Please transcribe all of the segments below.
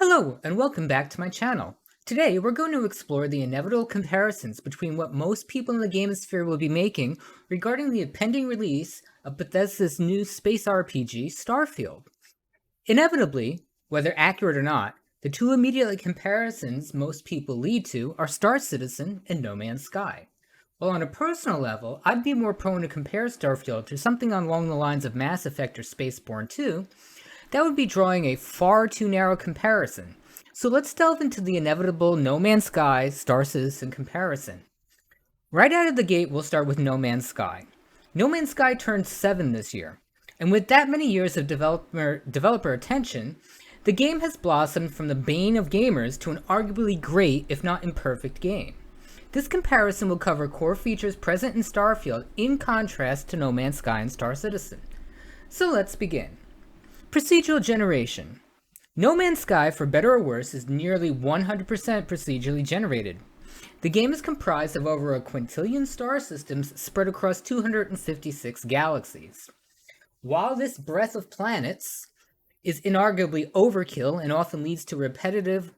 Hello, and welcome back to my channel. Today, we're going to explore the inevitable comparisons between what most people in the gamesphere will be making regarding the impending release of Bethesda's new space RPG, Starfield. Inevitably, whether accurate or not, the two immediate comparisons most people lead to are Star Citizen and No Man's Sky. While on a personal level, I'd be more prone to compare Starfield to something along the lines of Mass Effect or Spaceborne 2, that would be drawing a far too narrow comparison. So let's delve into the inevitable No Man's Sky Star Citizen comparison. Right out of the gate, we'll start with No Man's Sky. No Man's Sky turned 7 this year, and with that many years of developer attention, the game has blossomed from the bane of gamers to an arguably great, if not imperfect, game. This comparison will cover core features present in Starfield in contrast to No Man's Sky and Star Citizen. So let's begin. Procedural generation. No Man's Sky, for better or worse, is nearly 100% procedurally generated. The game is comprised of over a quintillion star systems spread across 256 galaxies. While this breadth of planets is inarguably overkill and often leads to repetitive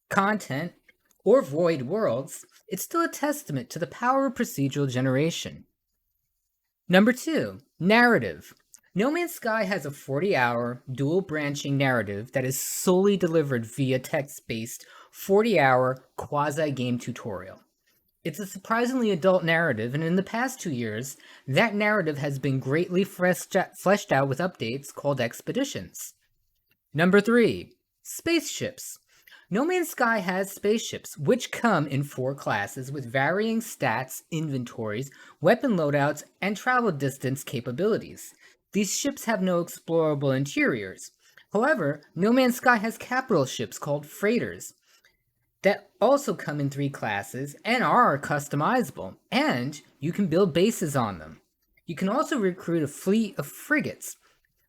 content or void worlds, it's still a testament to the power of procedural generation. Number 2, narrative. No Man's Sky has a 40-hour, dual-branching narrative that is solely delivered via text-based 40-hour quasi-game tutorial. It's a surprisingly adult narrative, and in the past 2 years, that narrative has been greatly fleshed out with updates called expeditions. Number 3, spaceships. No Man's Sky has spaceships, which come in 4 classes with varying stats, inventories, weapon loadouts, and travel distance capabilities. These ships have no explorable interiors. However, No Man's Sky has capital ships called freighters that also come in 3 classes and are customizable, and you can build bases on them. You can also recruit a fleet of frigates,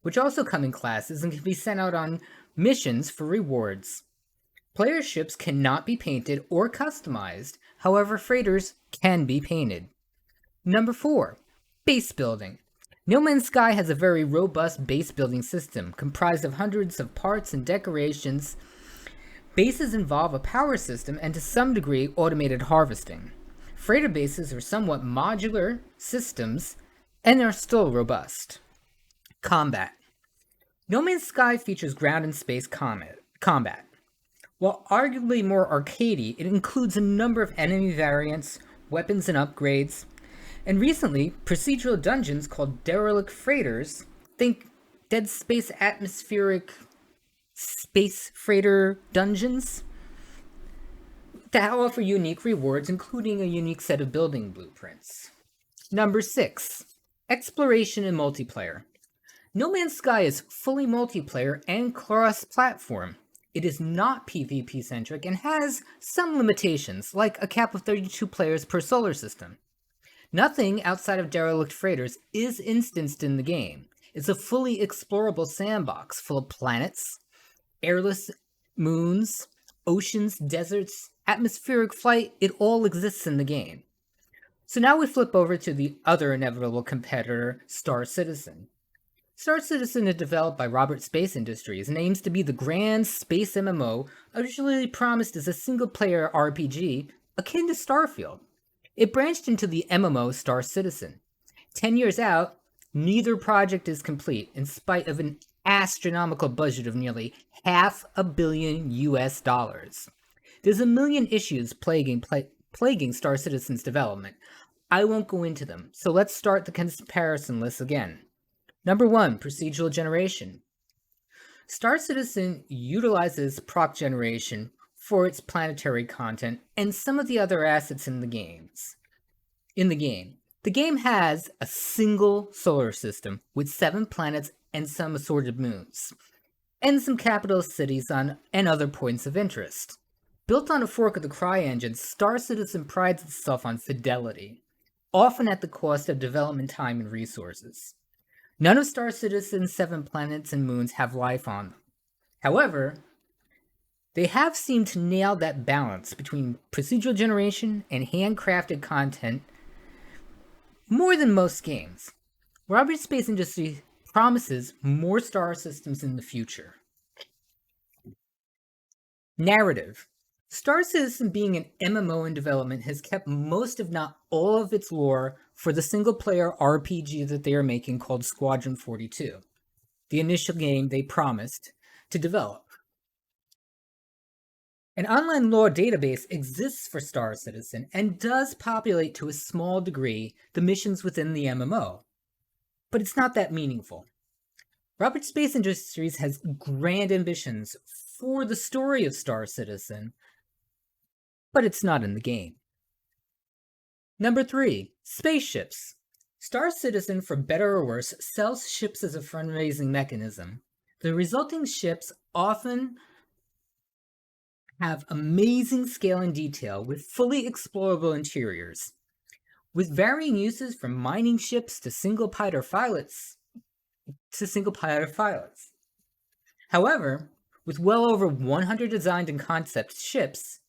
which also come in classes and can be sent out on missions for rewards. Player ships cannot be painted or customized, however, freighters can be painted. Number 4, base building. No Man's Sky has a very robust base building system, comprised of hundreds of parts and decorations. Bases involve a power system and to some degree automated harvesting. Freighter bases are somewhat modular systems and are still robust. Combat. No Man's Sky features ground and space combat. While arguably more arcadey, it includes a number of enemy variants, weapons and upgrades, and recently, procedural dungeons called derelict freighters, think Dead Space atmospheric space freighter dungeons, that offer unique rewards, including a unique set of building blueprints. Number 6, exploration and multiplayer. No Man's Sky is fully multiplayer and cross-platform. It is not PvP-centric and has some limitations, like a cap of 32 players per solar system. Nothing outside of derelict freighters is instanced in the game. It's a fully explorable sandbox full of planets, airless moons, oceans, deserts, atmospheric flight. It all exists in the game. So now we flip over to the other inevitable competitor, Star Citizen. Star Citizen is developed by Robert Space Industries and aims to be the grand space MMO originally promised as a single-player RPG akin to Starfield. It branched into the MMO Star Citizen. 10 years out, neither project is complete in spite of an astronomical budget of nearly $500 million US. There's a million issues plaguing Star Citizen's development. I won't go into them, so let's start the comparison list again. Number 1, procedural generation. Star Citizen utilizes proc generation for its planetary content and some of the other assets in the game. The game has a single solar system with 7 planets and some assorted moons, and some capital cities and other points of interest. Built on a fork of the CryEngine, Star Citizen prides itself on fidelity, often at the cost of development time and resources. None of Star Citizen's 7 planets and moons have life on them. However, they have seemed to nail that balance between procedural generation and handcrafted content more than most games. Robert Space Industries promises more star systems in the future. Narrative. Star Citizen being an MMO in development has kept most, if not all, of its lore for the single-player RPG that they are making called Squadron 42, the initial game they promised to develop. An online lore database exists for Star Citizen and does populate to a small degree the missions within the MMO, but it's not that meaningful. Rocket Space Industries has grand ambitions for the story of Star Citizen, but it's not in the game. Number 3, spaceships. Star Citizen, for better or worse, sells ships as a fundraising mechanism. The resulting ships often have amazing scale and detail with fully explorable interiors. With varying uses from mining ships to single-pilot pilots. However, with well over 100 designed and concept ships,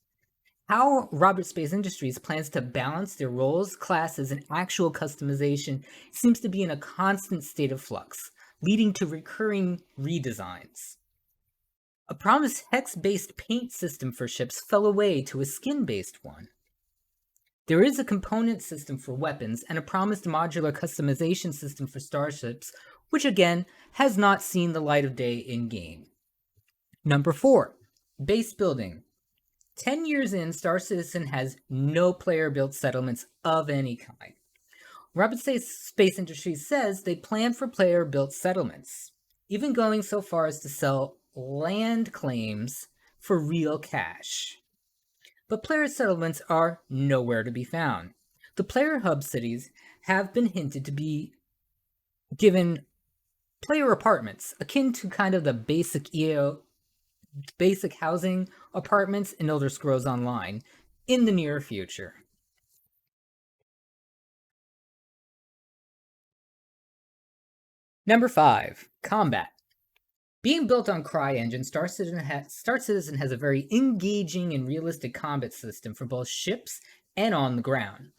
how Rocket Space Industries plans to balance their roles, classes, and actual customization seems to be in a constant state of flux, leading to recurring redesigns. A promised hex-based paint system for ships fell away to a skin-based one. There is a component system for weapons and a promised modular customization system for starships, which again has not seen the light of day in-game. Number 4, base building. 10 years in, Star Citizen has no player-built settlements of any kind. Rocket Space Industries says they plan for player-built settlements, even going so far as to sell land claims for real cash. But player settlements are nowhere to be found. The player hub cities have been hinted to be given player apartments, akin to kind of the basic housing apartments in Elder Scrolls Online, in the near future. Number 5, combat. Being built on CryEngine, Star Citizen has a very engaging and realistic combat system for both ships and on the ground.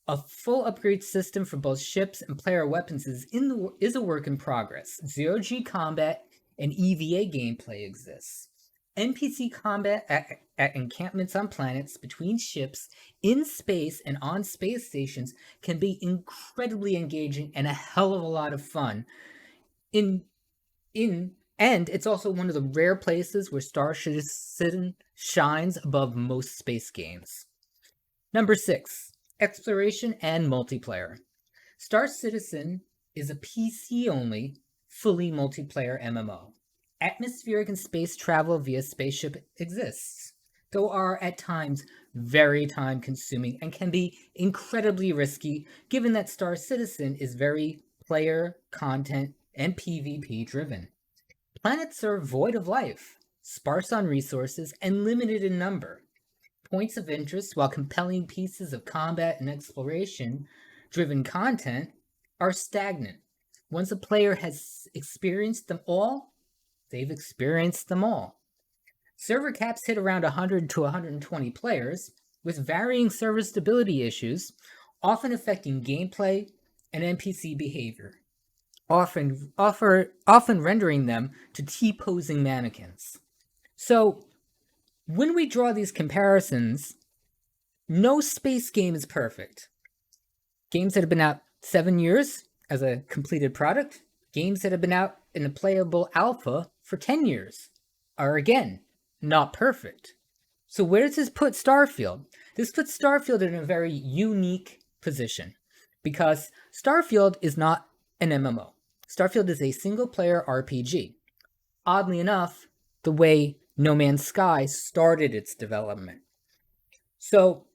A full upgrade system for both ships and player weapons is a work in progress. Zero-G combat and EVA gameplay exists. NPC combat at encampments on planets, between ships, in space, and on space stations can be incredibly engaging and a hell of a lot of fun. And it's also one of the rare places where Star Citizen shines above most space games. Number 6, exploration and multiplayer. Star Citizen is a PC-only, fully multiplayer MMO. Atmospheric and space travel via spaceship exists, though are at times very time-consuming and can be incredibly risky, given that Star Citizen is very player, content, and PvP-driven. Planets are void of life, sparse on resources, and limited in number. Points of interest, while compelling pieces of combat and exploration-driven content, are stagnant. Once a player has experienced them all, they've experienced them all. Server caps hit around 100 to 120 players, with varying server stability issues, often affecting gameplay and NPC behavior. Often rendering them to T-posing mannequins. So, when we draw these comparisons, no space game is perfect. Games that have been out 7 years as a completed product, games that have been out in a playable alpha for 10 years are, again, not perfect. So where does this put Starfield? This puts Starfield in a very unique position, because Starfield is not an MMO. Starfield is a single-player RPG. Oddly enough, the way No Man's Sky started its development. So,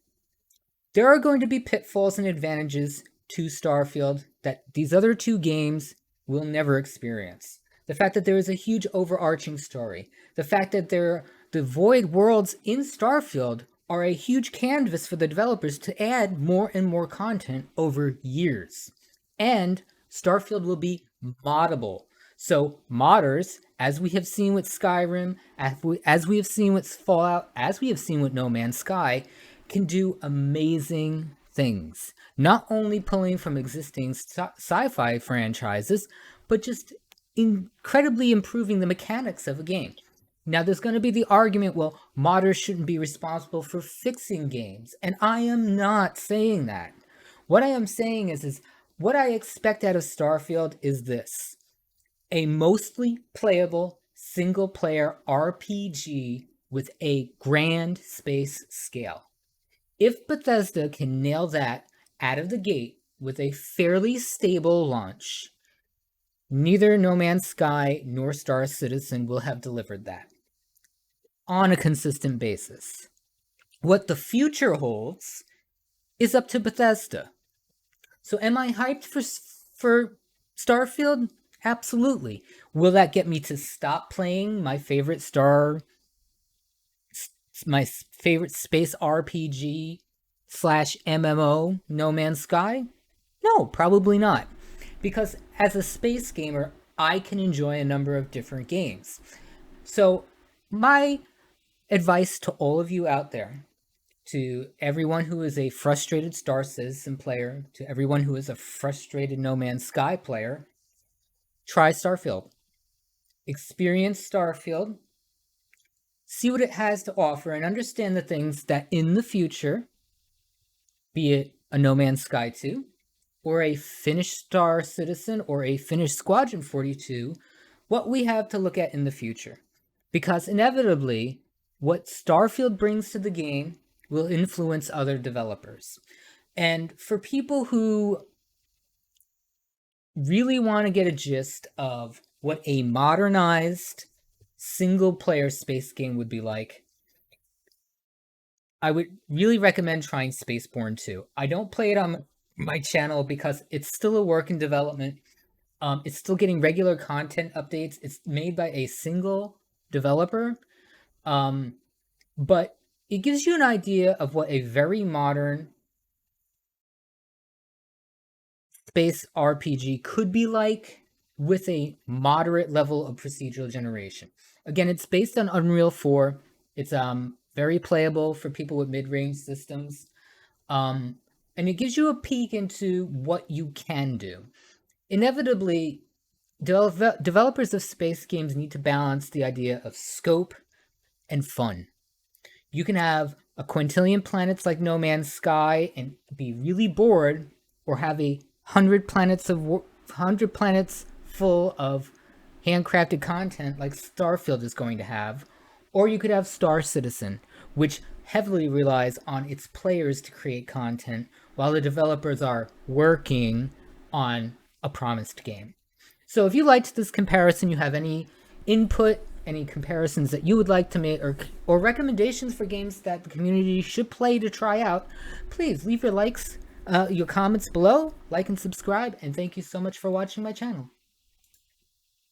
there are going to be pitfalls and advantages to Starfield that these other two games will never experience. The fact that there is a huge overarching story. The fact that the void worlds in Starfield are a huge canvas for the developers to add more and more content over years. And Starfield will be moddable. So modders, as we have seen with Skyrim, as we have seen with Fallout, as we have seen with No Man's Sky, can do amazing things. Not only pulling from existing sci-fi franchises, but just incredibly improving the mechanics of a game. Now, there's going to be the argument, well, modders shouldn't be responsible for fixing games. And I am not saying that. What I am saying is what I expect out of Starfield is this: a mostly playable single player RPG with a grand space scale. If Bethesda can nail that out of the gate with a fairly stable launch, neither No Man's Sky nor Star Citizen will have delivered that on a consistent basis. What the future holds is up to Bethesda. So am I hyped for Starfield? Absolutely. Will that get me to stop playing my favorite space RPG / MMO, No Man's Sky? No, probably not. Because as a space gamer, I can enjoy a number of different games. So my advice to all of you out there, to everyone who is a frustrated Star Citizen player, to everyone who is a frustrated No Man's Sky player, try Starfield. Experience Starfield. See what it has to offer and understand the things that in the future, be it a No Man's Sky 2, or a finished Star Citizen, or a finished Squadron 42, what we have to look at in the future. Because inevitably, what Starfield brings to the game will influence other developers. And for people who really want to get a gist of what a modernized single-player space game would be like, I would really recommend trying Spaceborne 2. I don't play it on my channel because it's still a work in development. It's still getting regular content updates. It's made by a single developer. But it gives you an idea of what a very modern space RPG could be like with a moderate level of procedural generation. Again, it's based on Unreal 4. It's very playable for people with mid-range systems. And it gives you a peek into what you can do. Inevitably, developers of space games need to balance the idea of scope and fun. You can have a quintillion planets like No Man's Sky and be really bored, or have 100 planets full of handcrafted content like Starfield is going to have. Or you could have Star Citizen, which heavily relies on its players to create content while the developers are working on a promised game. So if you liked this comparison, you have any input, any comparisons that you would like to make, or recommendations for games that the community should play to try out, please leave your comments below, like and subscribe, and thank you so much for watching my channel.